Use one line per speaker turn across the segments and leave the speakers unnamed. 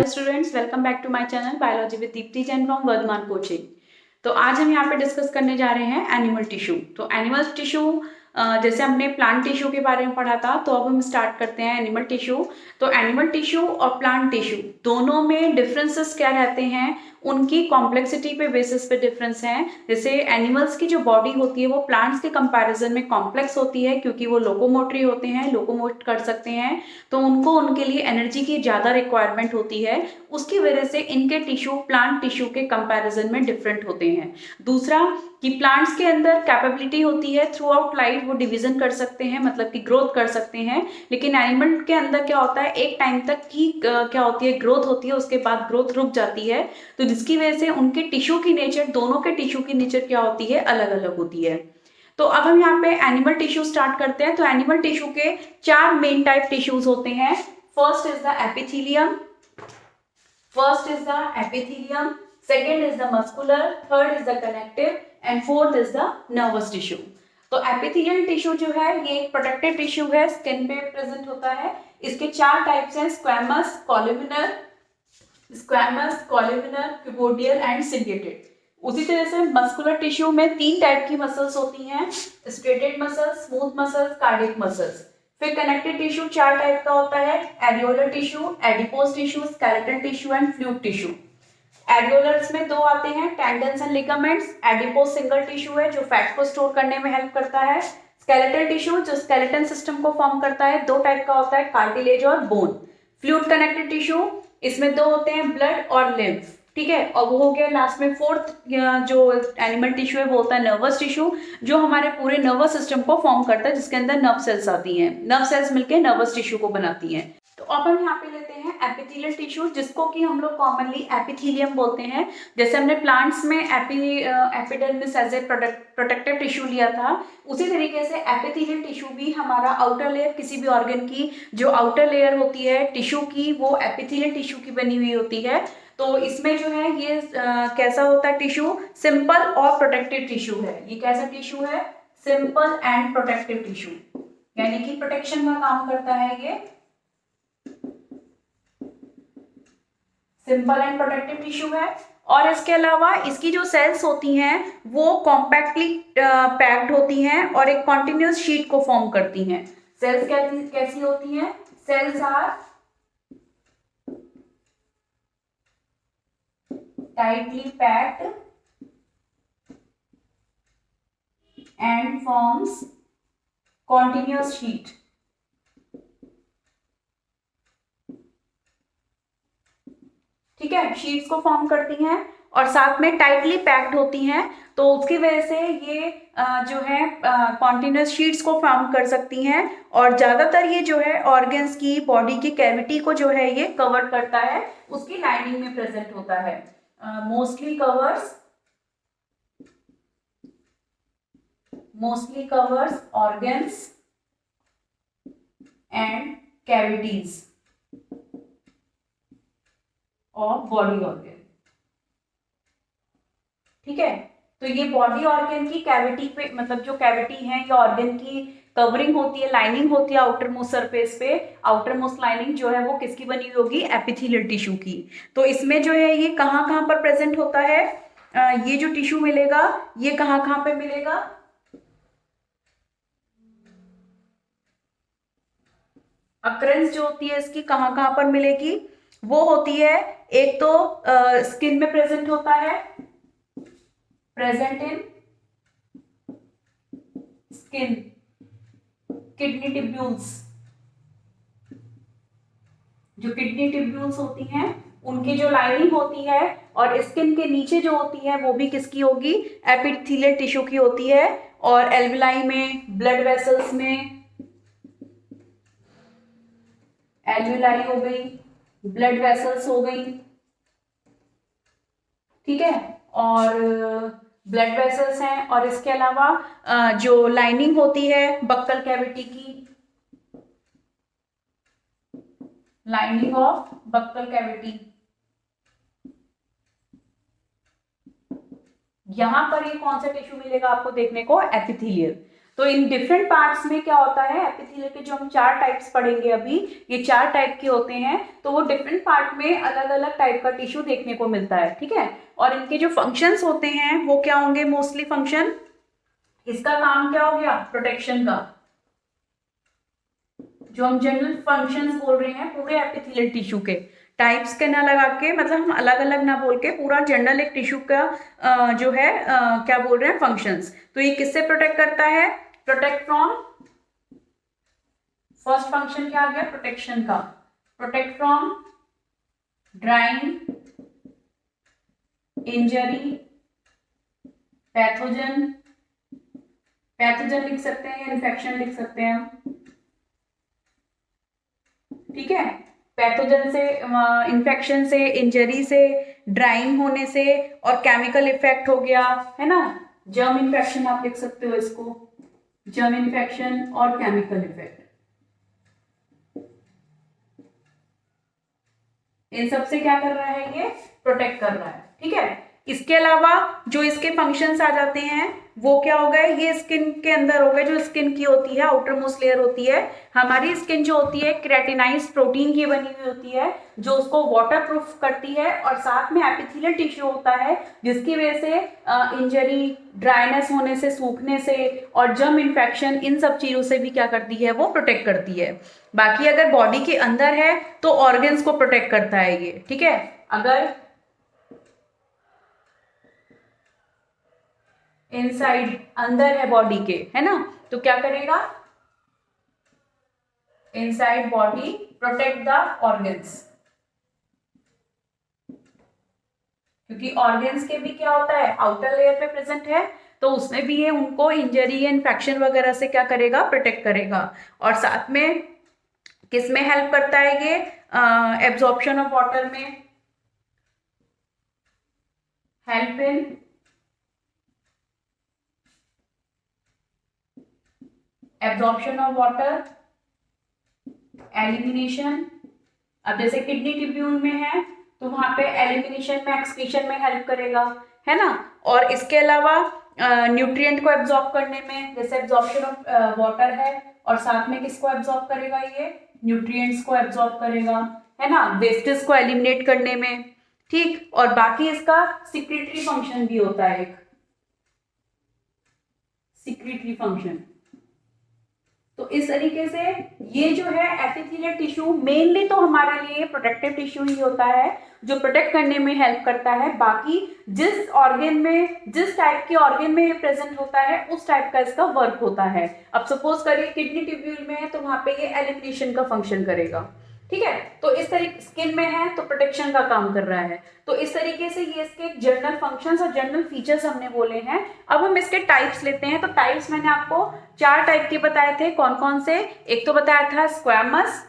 Hello students, welcome back to my channel biology with Deepti Jain from Vardhaman coaching. तो आज हम यहाँ पे डिस्कस करने जा रहे हैं एनिमल टिश्यू। तो एनिमल टिश्यू जैसे हमने प्लांट टिश्यू के बारे में पढ़ा था, तो अब हम स्टार्ट करते हैं एनिमल टिश्यू। तो एनिमल टिश्यू और प्लांट टिश्यू दोनों में डिफरेंसेस क्या रहते हैं, उनकी कॉम्प्लेक्सिटी पे बेसिस पे डिफरेंस है। जैसे एनिमल्स की जो बॉडी होती है वो प्लांट्स के कंपैरिजन में कॉम्प्लेक्स होती है, क्योंकि वो लोकोमोटरी होते हैं, लोकोमोट कर सकते हैं, तो उनको उनके लिए एनर्जी की ज़्यादा रिक्वायरमेंट होती है। उसकी वजह से इनके टिश्यू प्लांट टिश्यू के कंपैरिजन में डिफरेंट होते हैं। दूसरा कि प्लांट्स के अंदर कैपेबिलिटी होती है थ्रू आउट लाइफ वो डिवीजन कर सकते हैं, मतलब कि ग्रोथ कर सकते हैं। लेकिन एनिमल के अंदर क्या होता है, एक टाइम तक की क्या होती है, ग्रोथ होती है, उसके बाद ग्रोथ रुक जाती है। तो जिसकी वजह से उनके टिश्यू की नेचर, दोनों के टिश्यू की नेचर क्या होती है, अलग अलग होती है। तो अब हम यहाँ पे एनिमल टिश्यू स्टार्ट करते हैं। तो एनिमल टिश्यू के 4 मेन टाइप टिश्यूज होते हैं। First is the epithelium, second is the muscular, third is the connective and fourth is the nervous tissue. तो एपिथेलियल टिश्यू जो है ये एक प्रोटेक्टिव टिश्यू है, स्किन पे प्रेजेंट होता है। इसके 4 टाइप्स हैं, स्क्वैमस, कॉलुमिनर, क्यूबोडियल एंड सिलिएटेड। उसी तरह से मस्कुलर टिश्यू में 3 टाइप की मसल्स होती हैं, striated muscles, smooth muscles, cardiac muscles. फिर कनेक्टिव टिश्यू 4 टाइप का होता है, areolar tissue, adipose tissue, skeletal tissue and fluid tissue. Areolars में 2 आते हैं, tendons and ligaments. Adipose single tissue है जो फैट को स्टोर करने में हेल्प करता है। स्केलेटल टिश्यू जो स्केलेटन सिस्टम को फॉर्म करता है, 2 टाइप का होता है, कार्टिलेज और बोन। फ्लूइड कनेक्टेड टिश्यू, इसमें 2 होते हैं, ब्लड और लिम्फ। ठीक है, और वो हो गया लास्ट में 4th जो एनिमल टिश्यू है वो होता है नर्वस टिश्यू, जो हमारे पूरे नर्वस सिस्टम को फॉर्म करता है, जिसके अंदर नर्व सेल्स आती हैं। नर्व सेल्स मिलकर नर्वस टिश्यू को बनाती हैं। तो अब हम यहाँ पे लेते हैं एपिथेलियल टिश्यू, जिसको कि हम लोग कॉमनली एपिथेलियम बोलते हैं। जैसे हमने प्लांट्स में epidermis as a protective tissue लिया था, उसी तरीके से एपिथेलियल टिश्यू भी हमारा आउटर लेयर, किसी भी ऑर्गन की जो आउटर लेयर होती है टिश्यू की, वो एपिथेलियल टिश्यू की बनी हुई होती है। तो इसमें जो है ये कैसा होता है टिश्यू, सिंपल और प्रोटेक्टिव टिश्यू है। ये कैसा टिश्यू है, सिंपल एंड प्रोटेक्टिव टिश्यू, यानी कि प्रोटेक्शन का काम करता है ये, सिंपल एंड प्रोटेक्टिव टिश्यू है। और इसके अलावा इसकी जो सेल्स होती हैं वो कॉम्पैक्टली पैक्ड होती हैं और एक कॉन्टिन्यूस शीट को फॉर्म करती हैं। सेल्स कैसी होती हैं, cells are tightly packed and forms continuous sheet। ठीक है, शीट्स को फॉर्म करती हैं और साथ में टाइटली पैक्ड होती हैं, तो उसकी वजह से ये जो है कॉन्टिन्यूस शीट्स को फॉर्म कर सकती हैं। और ज्यादातर ये जो है ऑर्गन्स की, बॉडी की कैविटी को जो है ये कवर करता है, उसकी लाइनिंग में प्रेजेंट होता है। mostly covers organs and cavities of body organ। ठीक है, तो ये बॉडी ऑर्गन की कैविटी पे, मतलब जो कैविटी है या ऑर्गन की कवरिंग होती है, लाइनिंग होती है आउटर मोस्ट सरफेस पे, आउटर मोस्ट लाइनिंग जो है वो किसकी बनी हुई होगी, एपिथेलियल टिश्यू की। तो इसमें जो है ये कहाँ कहाँ पर प्रेजेंट होता है, ये जो टिश्यू मिलेगा ये कहाँ कहाँ पे मिलेगा, अक्रेंस जो होती है इसकी कहाँ कहाँ पर मिलेगी, वो होती है, एक तो स्किन में प्रेजेंट होता है, present in skin, kidney tubules, जो किडनी टिब्यूल्स होती हैं उनकी जो लाइनिंग होती है और स्किन के नीचे जो होती है वो भी किसकी होगी, एपिथेलियल टिश्यू की होती है। और एल्विलाई में, ब्लड वेसल्स में, एल्विलाई हो गई, ब्लड वेसल्स हो गई, ठीक है, और ब्लड वेसल्स हैं। और इसके अलावा जो लाइनिंग होती है बक्कल कैविटी की, लाइनिंग ऑफ बक्कल कैविटी, यहां पर ये कौन सा टिश्यू मिलेगा आपको देखने को, एपिथेलियल। तो इन डिफरेंट पार्ट्स में क्या होता है, एपिथेलियल के जो हम 4 टाइप्स पढ़ेंगे अभी, ये 4 टाइप के होते हैं, तो वो डिफरेंट पार्ट में अलग अलग टाइप का टिश्यू देखने को मिलता है, ठीक है। और इनके जो फंक्शंस होते हैं वो क्या होंगे, मोस्टली फंक्शन, इसका काम क्या हो गया, प्रोटेक्शन का। जो हम जनरल फंक्शंस बोल रहे हैं पूरे एपिथेलियल टिश्यू के, टाइप्स के ना लगा के, मतलब हम अलग अलग ना बोल के पूरा जनरल एक टिश्यू का जो है क्या बोल रहे हैं, फंक्शंस। तो ये किससे प्रोटेक्ट करता है, प्रोटेक्ट फ्रॉम, फर्स्ट फंक्शन क्या आ गया, प्रोटेक्शन का, protect from drawing, injury, pathogen, pathogen लिख सकते हैं या इन्फेक्शन लिख सकते हैं हम, ठीक है। पैथोजन से, इन्फेक्शन से, इंजरी से, ड्राइंग होने से, और केमिकल इफेक्ट हो गया, है ना, जर्म इन्फेक्शन आप लिख सकते हो इसको, जर्म इन्फेक्शन और केमिकल इफेक्ट, इन सब से क्या कर रहा है, ये प्रोटेक्ट कर रहा है, ठीक है। इसके अलावा जो इसके फंक्शंस आ जाते हैं वो क्या हो गए, ये स्किन के अंदर हो गए, जो स्किन की होती है आउटर मोस्ट लेयर होती है, हमारी स्किन जो होती है केराटिनाइज्ड प्रोटीन की बनी हुई होती है, जो उसको वाटर प्रूफ करती है, और साथ में एपिथेलियल टिश्यू होता है जिसकी वजह से इंजरी, ड्राइनेस होने से, सूखने से, और जर्म इन्फेक्शन, इन सब चीजों से भी क्या करती है, वो प्रोटेक्ट करती है। बाकी अगर बॉडी के अंदर है तो ऑर्गन्स को प्रोटेक्ट करता है ये, ठीक है। अगर इनसाइड, अंदर है बॉडी के, है ना, तो क्या करेगा, inside body protect the organs, क्योंकि ऑर्गन्स के भी क्या होता है, आउटर लेयर पे प्रेजेंट है, तो उसमें भी ये उनको इंजरी या इन्फेक्शन वगैरह से क्या करेगा, प्रोटेक्ट करेगा। और साथ में किस में हेल्प करता है ये, एब्जॉर्प्शन ऑफ वाटर में, help in absorption of water, elimination, अब जैसे किडनी ट्यूब्यूल में है तो वहां पे एलिमिनेशन में, एक्सक्रीशन में हेल्प करेगा, है ना। और इसके अलावा न्यूट्रिएंट को एब्जॉर्ब करने में, जैसे एब्जॉर्प्शन ऑफ वाटर है, और साथ में किसको एब्जॉर्ब करेगा, ये न्यूट्रिएंट्स को एब्जॉर्ब करेगा, है ना, वेस्टेज को एलिमिनेट करने में, ठीक। और बाकी इसका सिक्रेटरी फंक्शन भी होता है, एक सिक्रेटरी फंक्शन। तो इस तरीके से ये जो है एपिथेलियल टिश्यू मेनली तो हमारे लिए प्रोटेक्टिव टिश्यू ही होता है, जो प्रोटेक्ट करने में हेल्प करता है। बाकी जिस ऑर्गन में, जिस टाइप के ऑर्गन में ये प्रेजेंट होता है उस टाइप का इसका वर्क होता है। अब सपोज करिए किडनी ट्यूब्यूल में है तो वहां पे ये एलिमिनेशन का फंक्शन करेगा, ठीक है। तो इस तरीके, स्किन में है तो प्रोटेक्शन का काम कर रहा है। तो इस तरीके से ये इसके जनरल फंक्शंस और जनरल फीचर्स हमने बोले हैं। अब हम इसके टाइप्स लेते हैं। तो टाइप्स मैंने आपको 4 टाइप के बताए थे, कौन कौन से, एक तो बताया था स्क्वैमस,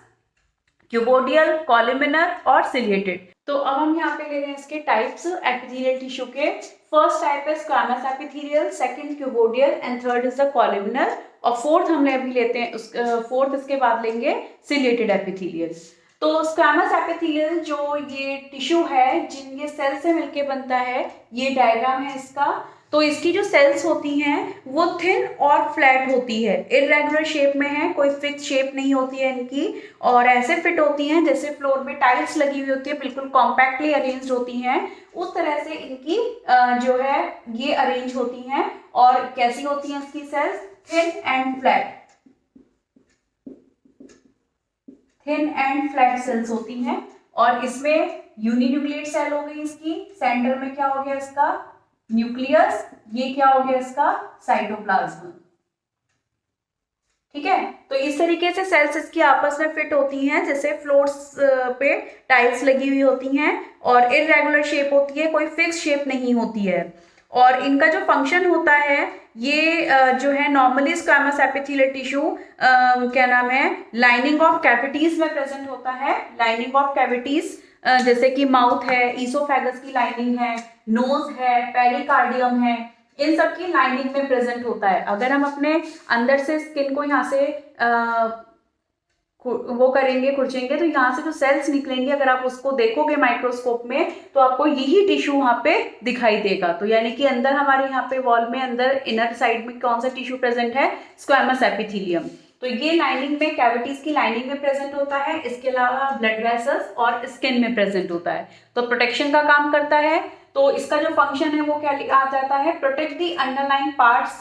क्यूबोडियल, कॉलमिनर और सिलिएटेड। तो अब हम यहाँ पे ले रहे हैं इसके टाइप्स एपिथेलियल टिश्यू के। फर्स्ट टाइप है squamous epithelial, second cuboidal and third is the columnar, और फोर्थ हम अभी लेते हैं, फोर्थ इसके बाद लेंगे सिलिएटेड एपिथेलियल। तो स्क्वैमस एपिथेलियल जो ये टिश्यू है, जिन ये सेल से मिलके बनता है, ये डायग्राम है इसका। तो इसकी जो सेल्स होती हैं वो थिन और फ्लैट होती है, इरेगुलर शेप में है, कोई फिक्स शेप नहीं होती है इनकी, और ऐसे फिट होती हैं जैसे फ्लोर में टाइल्स लगी हुई होती है, बिल्कुल कॉम्पैक्टली अरेंज्ड होती हैं, उस तरह से इनकी जो है ये अरेंज होती हैं। और कैसी होती हैं इसकी cells, thin and flat, thin and flat cells होती हैं। और इसमें यूनिन्यूक्लिएट सेल हो गई इसकी, सेंटर में क्या हो गया इसका, न्यूक्लियस, ये क्या हो गया इसका, साइटोप्लाज्म, ठीक है। तो इस तरीके से सेल्स इसकी आपस में फिट होती हैं जैसे फ्लोर्स पे टाइल्स लगी हुई होती हैं, और इरेगुलर शेप होती है, कोई फिक्स शेप नहीं होती है। और इनका जो फंक्शन होता है ये जो है नॉर्मली स्क्वैमस एपिथेलियल टिश्यू क्या नाम है, लाइनिंग ऑफ कैविटीज में प्रेजेंट होता है। लाइनिंग ऑफ कैविटीज जैसे कि माउथ है, ईसोफेगस की लाइनिंग है, नोज है, पेरिकार्डियम है, इन सब की लाइनिंग में प्रेजेंट होता है। अगर हम अपने अंदर से स्किन को यहाँ से वो करेंगे, खुरचेंगे, तो यहाँ से जो सेल्स निकलेंगे अगर आप उसको देखोगे माइक्रोस्कोप में तो आपको यही टिश्यू वहाँ पे दिखाई देगा। तो यानी कि अंदर हमारे यहाँ पे वॉल में अंदर इनर साइड में कौन सा टिश्यू प्रेजेंट है, स्क्वैमस एपिथेलियम। तो ये लाइनिंग में, कैविटीज की लाइनिंग में प्रेजेंट होता है। इसके अलावा ब्लड वेसल्स और स्किन में प्रेजेंट होता है, तो प्रोटेक्शन का काम करता है। तो इसका जो फंक्शन है वो क्या आ जाता है, protect the underlying parts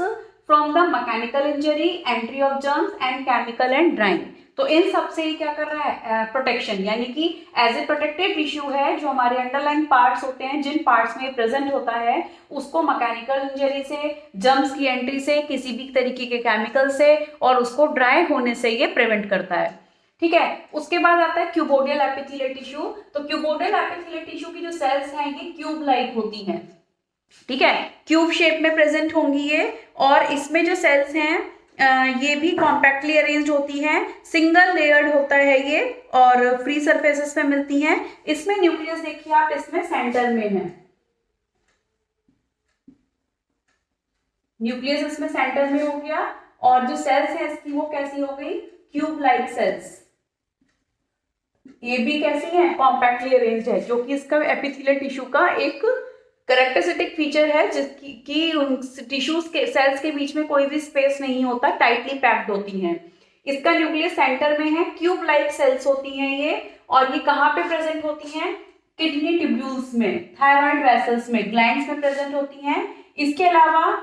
from the mechanical injury, entry of germs and chemical and drawing. तो इन सब से क्या कर रहा है, प्रोटेक्शन, यानी कि एज ए प्रोटेक्टिव टिश्यू है। जो हमारे अंडरलाइन पार्ट्स होते हैं, जिन पार्ट्स में प्रेजेंट होता है, उसको मैकेनिकल इंजरी से, जर्म्स की एंट्री से, किसी भी तरीके के केमिकल से और उसको ड्राई होने से ये प्रिवेंट करता है। ठीक है, उसके बाद आता है क्यूबोडियल एपिथेलियल टिश्यू। तो क्यूबोडियल एपिथेलियल टिश्यू की जो सेल्स हैं ये क्यूब लाइक होती हैं। ठीक है, क्यूब शेप में प्रेजेंट होंगी ये, और इसमें जो सेल्स हैं ये भी कॉम्पैक्टली अरेंज्ड होती हैं, सिंगल लेयर्ड होता है ये और फ्री सरफेसेस पे मिलती हैं। इसमें न्यूक्लियस देखिए आप, इसमें सेंटर में है न्यूक्लियस, इसमें सेंटर में हो गया। और जो सेल्स है इसकी वो कैसी हो गई, क्यूब लाइक सेल्स। ये भी कैसी है, कॉम्पैक्टली अरेंज्ड है, जो कि इसका एपिथेलियल टिश्यू का एक कैरेक्टरिस्टिक फीचर है, जिसकी कि उन टिश्यूज के सेल्स के बीच में कोई भी स्पेस नहीं होता, टाइटली पैक्ड होती हैं। इसका न्यूक्लियस सेंटर में है, क्यूब लाइक सेल्स होती हैं ये, और ये कहाँ पे प्रेजेंट होती हैं, किडनी ट्यूब्यूल्स में, थायराइड वेसल्स में, ग्लैंड्स में प्रेजेंट होती हैं। इसके अलावा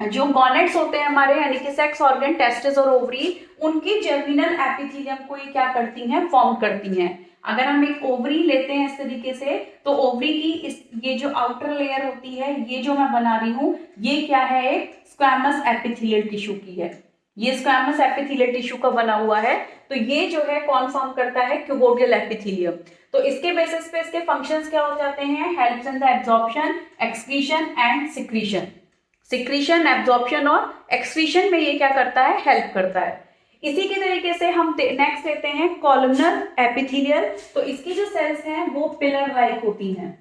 जो गॉनेट्स होते हैं हमारे, यानी कि सेक्स ऑर्गन, टेस्टिस और ओवरी, उनकी जर्मिनल एपिथेलियम को ये क्या करती हैं, फॉर्म करती हैं। अगर हम एक ओवरी लेते हैं इस तरीके से, तो ओवरी की ये जो आउटर लेयर होती है, ये जो मैं बना रही हूँ, ये क्या है, एक स्क्वैमस एपिथेलियल टिश्यू की है। ये स्क्वैमस एपिथेलियल टिश्यू का बना हुआ है। तो ये जो है कौन फॉर्म करता है, क्यूबोडियल एपिथेलियम। तो इसके बेसिस पे इसके फंक्शंस क्या हो जाते हैं, helps in the absorption, excretion and secretion. Secretion, absorption और एक्सक्रीशन में ये क्या करता है, हेल्प करता है। इसी के तरीके से हम नेक्स्ट लेते हैं कॉलमनर एपिथेलियल। तो इसकी जो सेल्स हैं वो पिलर लाइक होती हैं,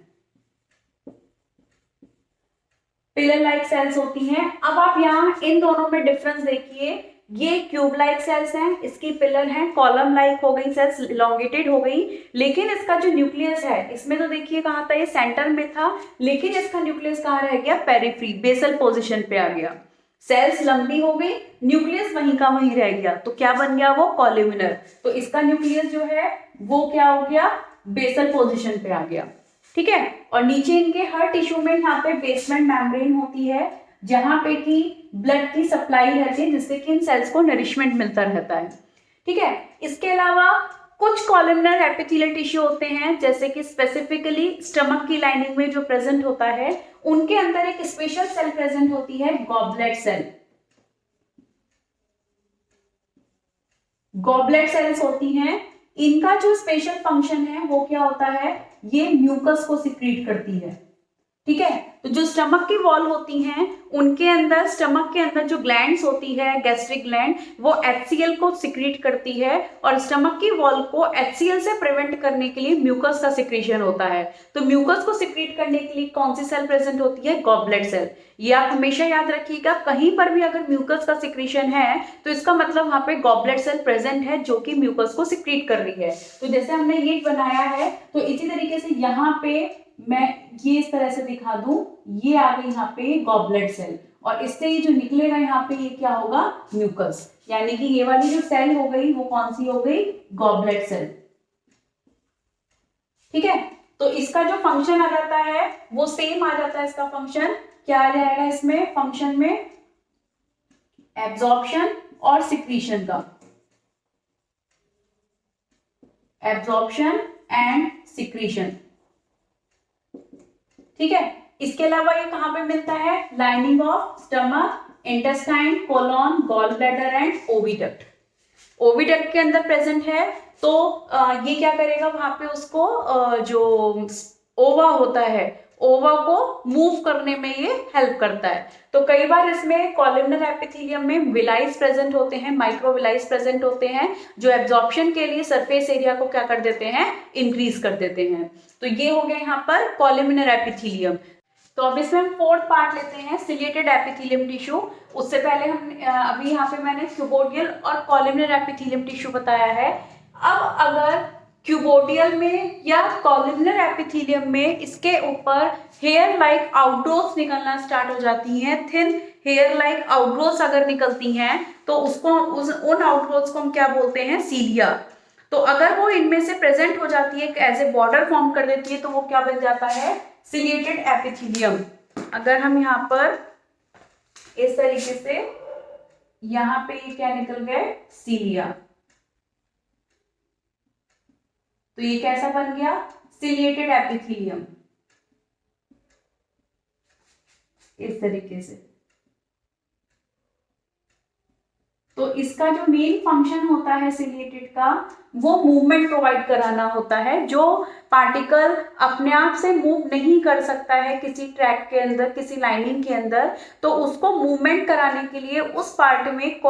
पिलर लाइक सेल्स होती हैं। अब आप यहाँ इन दोनों में डिफरेंस देखिए, ये क्यूब लाइक सेल्स हैं, इसकी पिलर हैं, कॉलम लाइक हो गई सेल्स, इलोंगेटेड हो गई। लेकिन इसका जो न्यूक्लियस है, इसमें तो देखिए कहाँ था, ये सेंटर में था, लेकिन इसका न्यूक्लियस कहाँ रह गया, पेरिफ्री, बेसल पोजिशन पे आ गया। सेल्स लंबी हो गई, न्यूक्लियस वहीं का वहीं रह गया, तो क्या बन गया वो, कॉलमिनर। तो इसका न्यूक्लियस जो है वो क्या हो गया, बेसल पोजीशन पे आ गया। ठीक है, और नीचे इनके हर टिश्यू में यहाँ पे बेसमेंट मेम्ब्रेन होती है, जहां पे कि ब्लड की सप्लाई रहती है, जिससे कि इन सेल्स को नरिशमेंट मिलता रहता है। ठीक है, इसके अलावा कुछ कॉलमनर एपिथेलियल टिश्यू होते हैं, जैसे कि स्पेसिफिकली स्टमक की लाइनिंग में जो प्रेजेंट होता है, उनके अंदर एक स्पेशल सेल प्रेजेंट होती है, गॉबलेट सेल। गॉबलेट सेल्स होती हैं, इनका जो स्पेशल फंक्शन है वो क्या होता है, ये म्यूकस को सिक्रीट करती है। ठीक है, तो जो स्टमक की वॉल होती हैं, उनके अंदर, स्टमक के अंदर जो ग्लैंड्स होती है, गैस्ट्रिक ग्लैंड, वो HCl को सिक्रीट करती है, और स्टमक की वॉल को HCl से प्रिवेंट करने के लिए म्यूकस का सिक्रीशन होता है। तो म्यूकस को सिक्रीट करने के लिए कौन सी सेल प्रेजेंट होती है, गॉबलेट सेल। ये आप हमेशा याद रखिएगा, कहीं पर भी अगर म्यूकस का सिक्रीशन है तो इसका मतलब वहां पे गॉबलेट सेल प्रेजेंट है, जो कि म्यूकस को सिक्रीट कर रही है। तो जैसे हमने ये बनाया है, तो इसी तरीके से यहाँ पे मैं ये इस तरह से दिखा दूं, ये आ गई यहाँ पे गॉबलेट सेल, और इससे ये जो निकलेगा यहाँ पे, ये क्या होगा, म्यूकस। यानी कि ये वाली जो सेल हो गई वो कौन सी हो गई, गॉबलेट सेल। ठीक है, तो इसका जो फंक्शन आ जाता है वो सेम आ जाता है। इसका फंक्शन क्या आ जाएगा, इसमें फंक्शन में एब्जॉर्प्शन और सिक्रीशन का, एब्जॉर्प्शन एंड सिक्रीशन। ठीक है, इसके अलावा ये कहां पे मिलता है, lining of stomach, intestine, colon, gall bladder and oviduct. Oviduct के अंदर प्रेजेंट है, तो ये क्या करेगा, वहां पे उसको जो ओवा होता है, ओवा को मूव करने में ये हेल्प करता है। तो कई बार इसमें कॉलमनर एपिथेलियम में विलाइज प्रेजेंट होते हैं, माइक्रोविलाइज प्रेजेंट होते हैं, जो एब्जॉर्प्शन के लिए सरफेस एरिया को क्या कर देते हैं, इंक्रीज कर देते हैं। तो ये हो गया यहाँ पर कॉलमनर एपिथेलियम। तो अब इसमें हम फोर्थ पार्ट लेते हैं, सिलिएटेड एपिथेलियम टिश्यू। उससे पहले हम अभी यहाँ पे मैंने क्यूबोडियल और कॉलमनर एपिथेलियम टिश्यू बताया है। अब अगर क्यूबोडियल में या कॉलमनर एपिथेलियम में इसके ऊपर हेयर लाइक आउटग्रोथ्स निकलना स्टार्ट हो जाती हैं, थिन हेयर लाइक आउटग्रोथ्स अगर निकलती हैं तो उसको उन आउटग्रोथ्स को हम क्या बोलते हैं, सीलिया। तो अगर वो इनमें से प्रेजेंट हो जाती है, एज ए बॉर्डर फॉर्म कर देती है, तो वो क्या बन जाता है, सिलिएटेड एपिथेलियम। अगर हम यहाँ पर इस तरीके से यहाँ पे ये क्या निकल गए, सीलिया, तो ये कैसा बन गया, सिलिएटेड एपिथेलियम, इस तरीके से। तो इसका जो मेन फंक्शन होता है सिलिएटेड का, वो मूवमेंट प्रोवाइड कराना होता है। जो पार्टिकल अपने आप से मूव नहीं कर सकता है किसी ट्रैक के अंदर, किसी लाइनिंग के अंदर, तो उसको मूवमेंट कराने के लिए उस पार्ट में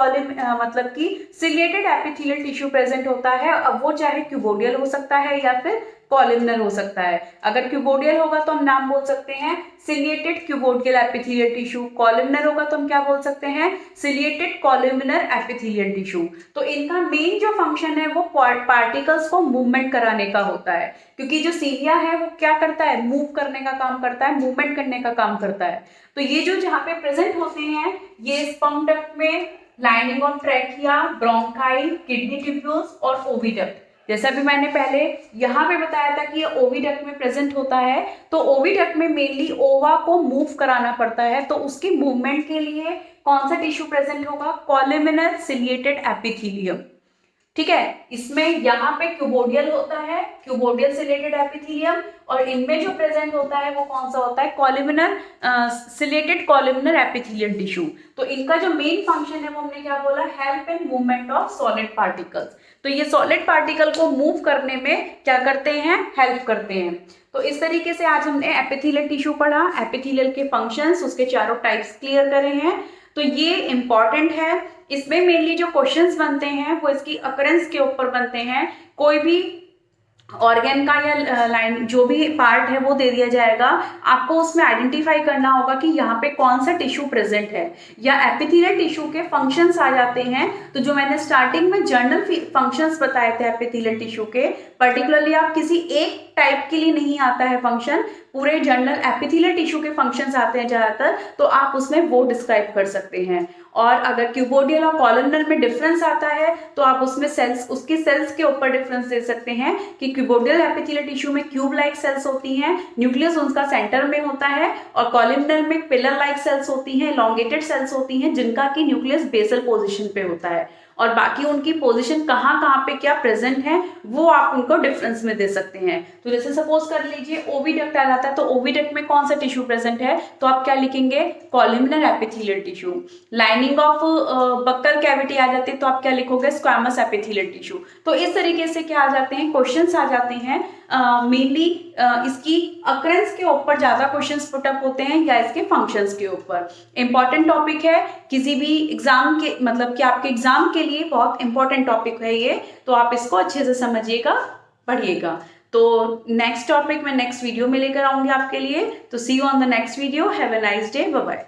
मतलब कि सिलिएटेड एपिथेलियल टिश्यू प्रेजेंट होता है। अब वो चाहे क्यूबोडियल हो सकता है या फिर कॉलमनर हो सकता है। अगर क्यूबोडियल होगा तो हम नाम बोल सकते हैं ciliated cuboidal epithelial tissue, columnar होगा तो हम क्या बोल सकते हैं, सिलिएटेड कॉलमनर एपिथेलियल टिश्यू। तो इनका मेन जो फंक्शन है वो पार्टिकल्स को मूवमेंट कराने का होता है, क्योंकि जो सीलिया है वो क्या करता है, मूव करने का काम करता है, मूवमेंट करने का काम करता है। तो ये जो जहाँ पे प्रेजेंट होते हैं, ये स्पर्म डक्ट में, lining of trachea, bronchi, kidney tubules और ओविडक्ट। जैसा भी मैंने पहले यहाँ पे बताया था कि ये ओविडक्ट में प्रेजेंट होता है, तो ओविडक्ट में मेनली ओवा को मूव कराना पड़ता है। तो उसकी मूवमेंट के लिए कौन सा टिश्यू प्रेजेंट होगा, कॉलमनर सिलिएटेड एपिथेलियम। ठीक है, इसमें यहाँ पे क्यूबोडियल होता है, क्यूबोडियल सिलिएटेड एपिथेलियम, और इनमें जो प्रेजेंट होता है वो कौन सा होता है, columnar ciliated columnar epithelial tissue. तो इनका जो मेन फंक्शन है वो हमने क्या बोला, help in movement of solid particles. तो ये सॉलिड पार्टिकल को मूव करने में क्या करते हैं, हेल्प करते हैं। तो इस तरीके से आज हमने एपिथेलियल टिश्यू पढ़ा, एपिथेलियल के फंक्शंस, उसके चारों टाइप्स क्लियर करे हैं। तो ये इंपॉर्टेंट है। इसमें मेनली जो क्वेश्चंस बनते हैं वो इसकी अकरेंस के ऊपर बनते हैं। कोई भी ऑर्गन का या लाइन जो भी पार्ट है वो दे दिया जाएगा, आपको उसमें आइडेंटिफाई करना होगा कि यहाँ पे कौन सा टिश्यू प्रेजेंट है, या एपिथेलियल टिश्यू के फंक्शंस आ जाते हैं। तो जो मैंने स्टार्टिंग में जनरल फंक्शंस बताए थे एपिथेलियल टिश्यू के, पर्टिकुलरली आप किसी एक टाइप के लिए नहीं आता है फंक्शन, पूरे जनरल एपिथेलियल टिश्यू के फंक्शंस आते हैं ज़्यादातर, तो आप उसमें वो डिस्क्राइब कर सकते हैं। और अगर क्यूबोडियल और कॉलमनर में डिफरेंस आता है तो आप उसमें सेल्स, उसकी सेल्स के ऊपर डिफरेंस दे सकते हैं कि क्यूबोडियल एपिथेलियल टिश्यू में क्यूब लाइक सेल्स होती हैं, न्यूक्लियस उनका सेंटर में होता है, और कॉलमनर में पिलर लाइक सेल्स होती हैं, एलोंगेटेड सेल्स होती हैं, जिनका की न्यूक्लियस बेसल पोजिशन पे होता है, और बाकी उनकी पोजीशन कहाँ कहाँ पे क्या प्रेजेंट है वो आप उनको डिफरेंस में दे सकते हैं। तो जैसे सपोज कर लीजिए ओविडक्ट आ जाता है, तो ओविडक्ट में कौन सा टिश्यू प्रेजेंट है, तो आप क्या लिखेंगे, columnar epithelial tissue. Lining of buccal cavity आ जाती है तो आप क्या लिखोगे, स्क्वैमस एपिथेलियल टिश्यू। तो इस तरीके से क्या आ जाते हैं, क्वेश्चंस आ जाते हैं। मेनली इसकी अकरेंस के ऊपर ज्यादा क्वेश्चंस पुटअप होते हैं या इसके फंक्शंस के ऊपर। इंपॉर्टेंट टॉपिक है किसी भी एग्जाम के, मतलब कि आपके एग्जाम के लिए बहुत इंपॉर्टेंट टॉपिक है ये, तो आप इसको अच्छे से समझिएगा, पढ़िएगा। तो नेक्स्ट टॉपिक मैं नेक्स्ट वीडियो में लेकर आऊंगी आपके लिए। तो see you on the next video, have a nice day, bye bye.